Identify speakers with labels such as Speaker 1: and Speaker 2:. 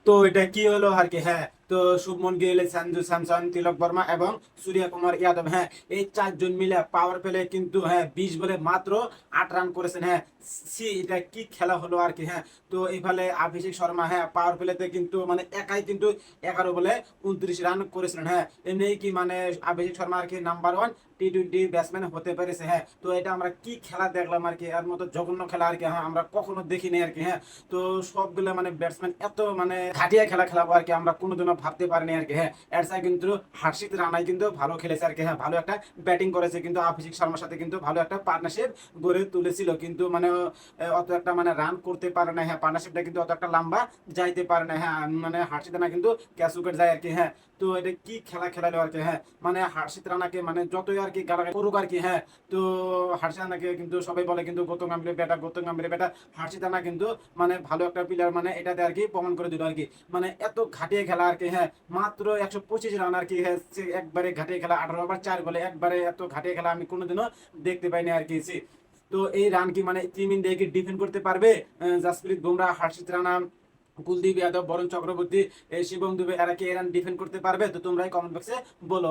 Speaker 1: তো এটা কি হলো আর কি, হ্যাঁ। তো শুভমন গিল, সঞ্জু স্যামসন, তিলক বর্মা এবং সূর্য কুমার যাদব, হ্যাঁ, এই চারজন মিলে পাওয়ার প্লে কিন্তু, হ্যাঁ, 20 বলে মাত্র 8 রান করেছেন, হ্যাঁ। এটা কি খেলা হলো আর কি, হ্যাঁ। তো এইফালে অভিষেক শর্মা, হ্যাঁ, পাওয়ার প্লেতে কিন্তু মানে একাই কিন্তু 11 বলে 29 রান করেছিলেন, হ্যাঁ। এমনি কি মানে অভিষেক শর্মা আর কি নাম্বার 1 টি-20 ব্যাটসম্যান হতে পেরেছে, হ্যাঁ। তো এটা আমরা কি খেলা দেখলাম আর কি, এর মতো জঘন্য খেলা আর কি, হ্যাঁ, আমরা কখনো দেখিনি আর কি, হ্যাঁ। তো সবগুলো মানে ব্যাটসম্যান এত মানে ঘাটিয়া খেলা খেলাবো আর কি আমরা কোনোদিনও ভাবতে পারিনি আর কি, হ্যাঁ। এর সাথে কিন্তু হার্ষিত রানাই কিন্তু ভালো খেলেছে আর কি, হ্যাঁ, ভালো একটা ব্যাটিং করেছে, কিন্তু অভিষেক শর্মার সাথে কিন্তু ভালো একটা পার্টনারশিপ গড়ে তুলেছিল, কিন্তু মানে অত একটা মানে রান করতে পারে না, হ্যাঁ। পার্টনারশিপটা কিন্তু অত একটা লম্বা যাইতে পারে না, হ্যাঁ। মানে হার্ষিত রানা কিন্তু ক্যাচ উইকেট যায় আর কি, হ্যাঁ। তো এটা কি খেলা খেলালো আর কি, হ্যাঁ। মানে হার্ষিত রানাকে মানে যতই আর কি গালাগালি করুক আর কি, হ্যাঁ। তো হার্ষিত রানাকে কিন্তু সবাই বলে কিন্তু গৌতম গম্ভীরের ব্যাটা, গৌতম গম্ভীরের ব্যাটা। হার্ষিত রানা কিন্তু মানে ভালো একটা প্লেয়ার, মানে এটাতে আর কি প্রমাণ করে দিল আর কি। মানে এত ঘাটিয়ে খেলা আর কি, হ্যাঁ। মাত্র 125 রান আর কি, হ্যাঁ। একবারে ঘাটিয়ে খেলা, 18 ওভার 4 বলে একবারে এত ঘাটিয়ে খেলা আমি কোনোদিনও দেখতে পাইনি আর কি। তো এই রান কি মানে টিম ইন্ডিয়া কি ডিফেন্ড করতে পারবে? জাসপ্রীত বুমরাহ, হার্ষিত রানা, কুলদীপ যাদব, বরুণ চক্রবর্তী, শিবম দুবে, এরা কি এই রান ডিফেন্ড করতে পারবে? তো তোমরাই কমেন্ট বক্সে বলো।